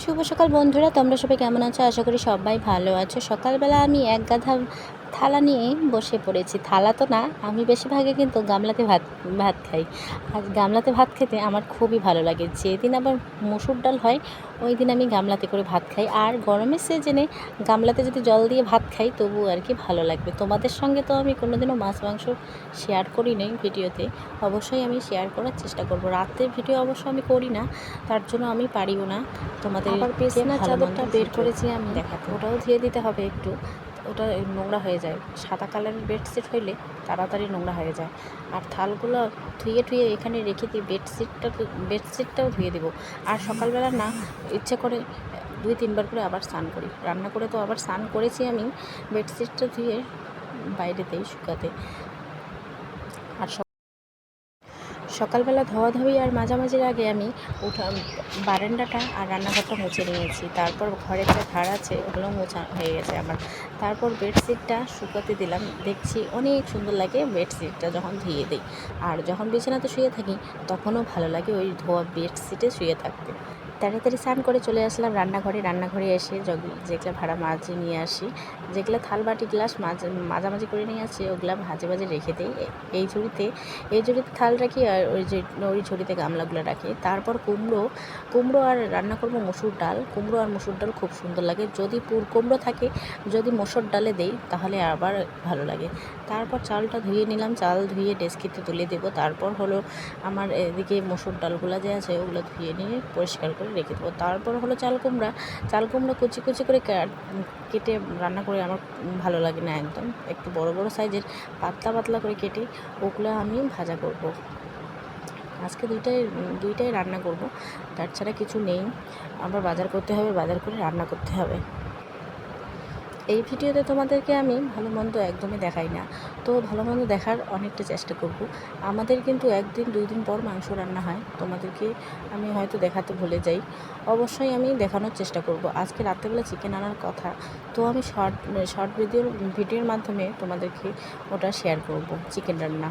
শুভ সকাল বন্ধুরা, তোমরা সবাই কেমন আছো? আশা করি সবাই ভালো আছো। সকালবেলা আমি এক গাধা থালা নিয়ে বসে পড়েছি। থালা তো না, আমি বেশিরভাগে কিন্তু গামলাতে ভাত ভাত খাই। আর গামলাতে ভাত খেতে আমার খুবই ভালো লাগে। যেদিন আবার মসুর ডাল হয় ওই দিন আমি গামলাতে করে ভাত খাই। আর গরমের সিজনে গামলাতে যদি জল দিয়ে ভাত খাই তবু আর কি ভালো লাগবে। তোমাদের সঙ্গে তো আমি কোনোদিনও মাছ মাংস শেয়ার করি নাই ভিডিওতে। অবশ্যই আমি শেয়ার করার চেষ্টা করব। রাতের ভিডিও অবশ্য আমি করি না, তার জন্য আমি পারিও না তোমাদেরকে আবার বিছানার ভালো মন্দ চাদরটা বের ভিডিও করেছি আমি, দেখাতে। ওটাও ধুয়ে দিতে হবে একটু। ওটা নোংরা হয়ে যায়, সাদা কালারের বেডশিট হইলে তাড়াতাড়ি নোংরা হয়ে যায়। আর থালগুলো ধুয়ে ধুয়ে এখানে রেখে দিই, বেডশিটটাও ধুয়ে দেবো। আর সকালবেলা না ইচ্ছে করে 2-3 বার করে আবার স্নান করি। রান্না করে তো আবার স্নান করেছি আমি, বেডশিটটা ধুয়ে বাইরে দিই শুকাতে। আর সকালবেলা ধোয়াধুয়ি আর মাঝামাঝির আগে আমি বারান্দাটা আর রান্নাঘরটা মুছে নিয়েছি। তারপর ঘরের যে ধার আছে ওগুলো মোছা হয়ে গেছে আমার। তারপর বেডশিটটা শুকাতে দিলাম। দেখছি অনেক সুন্দর লাগে বেডশিটটা যখন ধুয়ে দিই। আর যখন বিছানাতে শুয়ে থাকি তখনও ভালো লাগে ওই ধোয়া বেডশিটে শুয়ে থাকতে। তাড়াতাড়ি স্নান করে চলে আসলাম রান্নাঘরে এসে যেগুলো ভাড়া মাঝে নিয়ে আসি, যেগুলো থাল বাটি গ্লাস মাঝামাঝি করে নিয়ে আসি ওগুলো ভাজে রেখে দিই এই ঝুড়িতে। থাল রাখি আর ওই ঝুড়িতে গামলাগুলো রাখি। তারপর কুমড়ো আর রান্না করবো মসুর ডাল। কুমড়ো আর মসুর ডাল খুব সুন্দর লাগে। যদি কুমড়ো থাকে, যদি মসুর ডালে দেই তাহলে আবার ভালো লাগে। তারপর চালটা ধুয়ে নিলাম, চাল ধুয়ে ডেস্কিতে তুলে দেবো। তারপর হলো আমার এদিকে মসুর ডালগুলো যে আছে ওগুলো ধুয়ে নিয়ে পরিষ্কার করে রেখে দেবো। তারপর হলো চাল কুমড়া কুচি কুচি করে কেটে রান্না করে আমার ভালো লাগে না একদম। একটু বড় বড় সাইজের পাতলা করে কেটে ওগুলো আমি ভাজা করব। আজকে দুইটাই রান্না করব, তার ছাড়া কিছু নেই। আবার বাজার করতে হবে, বাজার করে রান্না করতে হবে। এই ভিডিওতে তোমাদেরকে আমি ভালো মন্দ একদমই দেখাই না, তো ভালো মন্দ দেখার অনেকটা চেষ্টা করব। আমাদের কিন্তু 1-2 দিন পর মাংস রান্না হয়, তোমাদেরকে আমি হয়তো দেখাতে ভুলে যাই। অবশ্যই আমি দেখানোর চেষ্টা করব। আজকে রাত্রেবেলা চিকেন আনার কথা, তো আমি শর্ট ভিডিওর মাধ্যমে তোমাদেরকে ওটা শেয়ার করব, চিকেন রান্না।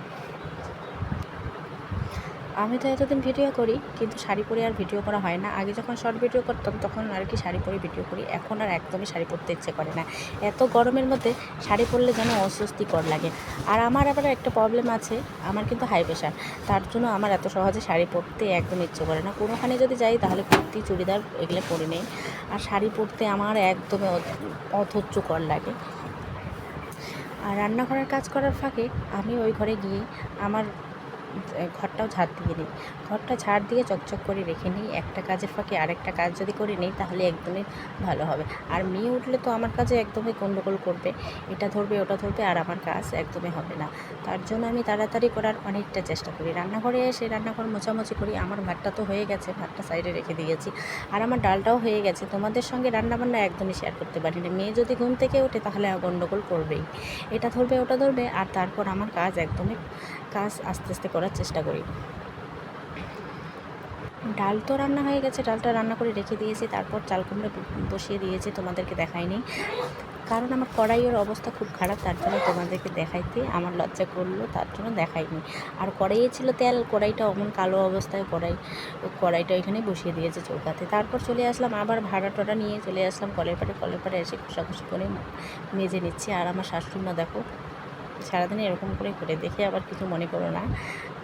আমি তো এতদিন ভিডিও করি কিন্তু শাড়ি পরে আর ভিডিও করা হয় না। আগে যখন শর্ট ভিডিও করতাম তখন আর কি শাড়ি পরে ভিডিও করি, এখন আর একদমই শাড়ি পরতে ইচ্ছে করে না। এত গরমের মধ্যে শাড়ি পরলে যেন অস্বস্তিকর লাগে। আর আমার আবার একটা প্রবলেম আছে, আমার কিন্তু হাই প্রেশার, তার জন্য আমার এত সহজে শাড়ি পরতে একদম ইচ্ছে করে না। কোনোখানে যদি যাই তাহলে কুর্তি চুড়িদার এগুলো পরে নেই, আর শাড়ি পরতে আমার একদমই অধৈর্যকর লাগে। আর রান্নাঘরের কাজ করার ফাঁকে আমি ওই ঘরে গিয়ে আমার ঘরটাও ঝাড় দিয়ে নিই। ঘরটা ঝাড় দিয়ে চকচক করে রেখে নিই। একটা কাজের ফাঁকে আরেকটা কাজ যদি করে নিই তাহলে একদমই ভালো হবে। আর মেয়ে উঠলে তো আমার কাজে একদমই গণ্ডগোল করবে, এটা ধরবে ওটা ধরবে, আর আমার কাজ একদমই হবে না। তার জন্য আমি তাড়াতাড়ি করার অনেকটা চেষ্টা করি। রান্নাঘরে এসে রান্নাঘর মোছামুছি করি। আমার ভাতটা তো হয়ে গেছে, ভাতটা সাইডে রেখে দিয়েছি। আর আমার ডালটাও হয়ে গেছে। তোমাদের সঙ্গে রান্নাবান্না একদমই শেয়ার করতে পারি না। মেয়ে যদি ঘুম থেকে ওঠে তাহলে গণ্ডগোল করবেই, এটা ধরবে ওটা ধরবে। আর তারপর আমার কাজ আস্তে আস্তে করার চেষ্টা করি। ডাল তো রান্না হয়ে গেছে, ডালটা রান্না করে রেখে দিয়েছি। তারপর চাল কুমড়ো বসিয়ে দিয়েছি, তোমাদেরকে দেখাইনি কারণ আমার কড়াইয়ের অবস্থা খুব খারাপ, তার জন্য তোমাদেরকে দেখাইতে আমার লজ্জা করলো, তার জন্য দেখাইনি। আর কড়াইয়ে ছিল তেল, কড়াইটা অমন কালো অবস্থায় কড়াইটা এখানে বসিয়ে দিয়েছে চৌকাতে। তারপর চলে আসলাম আবার ভাড়া নিয়ে চলে আসলাম কলের পাড়ে এসে খোসাখুসি করে মেজে নিচ্ছি। আর আমার শাশুড়িমা দেখো সারাদিন এরকম করে দেখে আবার কিছু মনে করো না,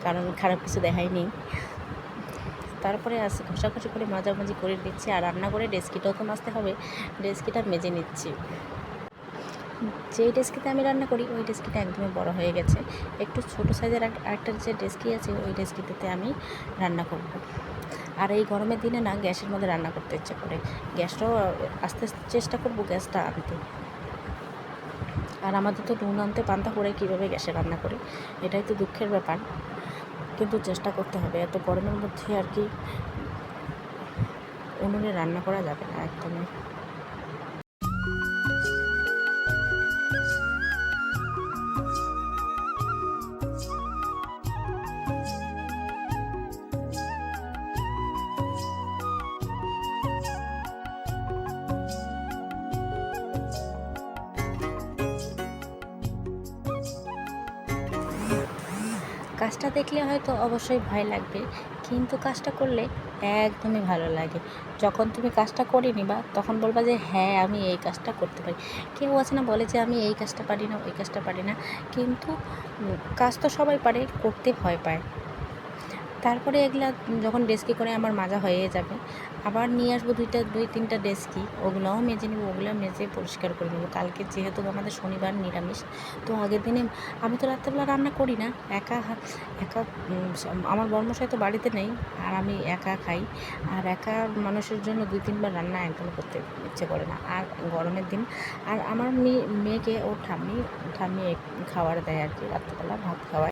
কারণ খারাপ কিছু দেখাইনি। তারপরে ঘষাঘষি করে মাঝামাঝি করে দিচ্ছি। আর রান্না করে ডেস্কিটাও তো মাজতে হবে, ডেস্কিটা মেজে নিচ্ছি। যেই ডেস্কিতে আমি রান্না করি ওই ডেস্কিটা একদমই বড় হয়ে গেছে। একটু ছোটো সাইজের আরেকটা যে ডেস্কি আছে ওই ডেস্কিটাতে আমি রান্না করব। আর এই গরমের দিনে না গ্যাসের মধ্যে রান্না করতে ইচ্ছে করে। গ্যাসটাও আস্তে আস্তে চেষ্টা করবো গ্যাসটা আনতে। আর আমাদের তো নুন আনতে পান্তা করে কীভাবে গ্যাসে রান্না করি, এটাই তো দুঃখের ব্যাপার। কিন্তু চেষ্টা করতে হবে, এত গরমের মধ্যে আর কি উনুনে রান্না করা যাবে না একদমই। কাজটা দেখলে হয়তো অবশ্যই ভয় লাগবে, কিন্তু কাজটা করলে একদমই ভালো লাগে। যখন তুমি কাজটা করে নিবা তখন বলবা যে হ্যাঁ আমি এই কাজটা করতে পারি। কেউ আছে না বলে যে আমি এই কাজটা পারি না, ওই কাজটা পারি না, কিন্তু কাজ তো সবাই পারে, করতে ভয় পায়। তারপরে এগুলা যখন ডেস্কি করে আমার মাজা হয়ে যাবে, আবার নিয়ে আসবো 2-3টা ডেস্কি, ওগুলোও মেজে নেবো, ওগুলো মেজে পরিষ্কার করে নেবো। কালকে যেহেতু আমাদের শনিবার নিরামিষ, তো আগের দিনে আমি তো রাত্রেবেলা রান্না করি না, একা একা আমার বর্মশাই তো বাড়িতে নেই, আর আমি একা খাই। আর একা মানুষের জন্য 2-3বার রান্না একদম করতে ইচ্ছে করে না, আর গরমের দিন। আর আমার মেয়েকে ওর ঠাম্মি খাবার দেয় আর কি, রাত্রেবেলা ভাত খাওয়ায়।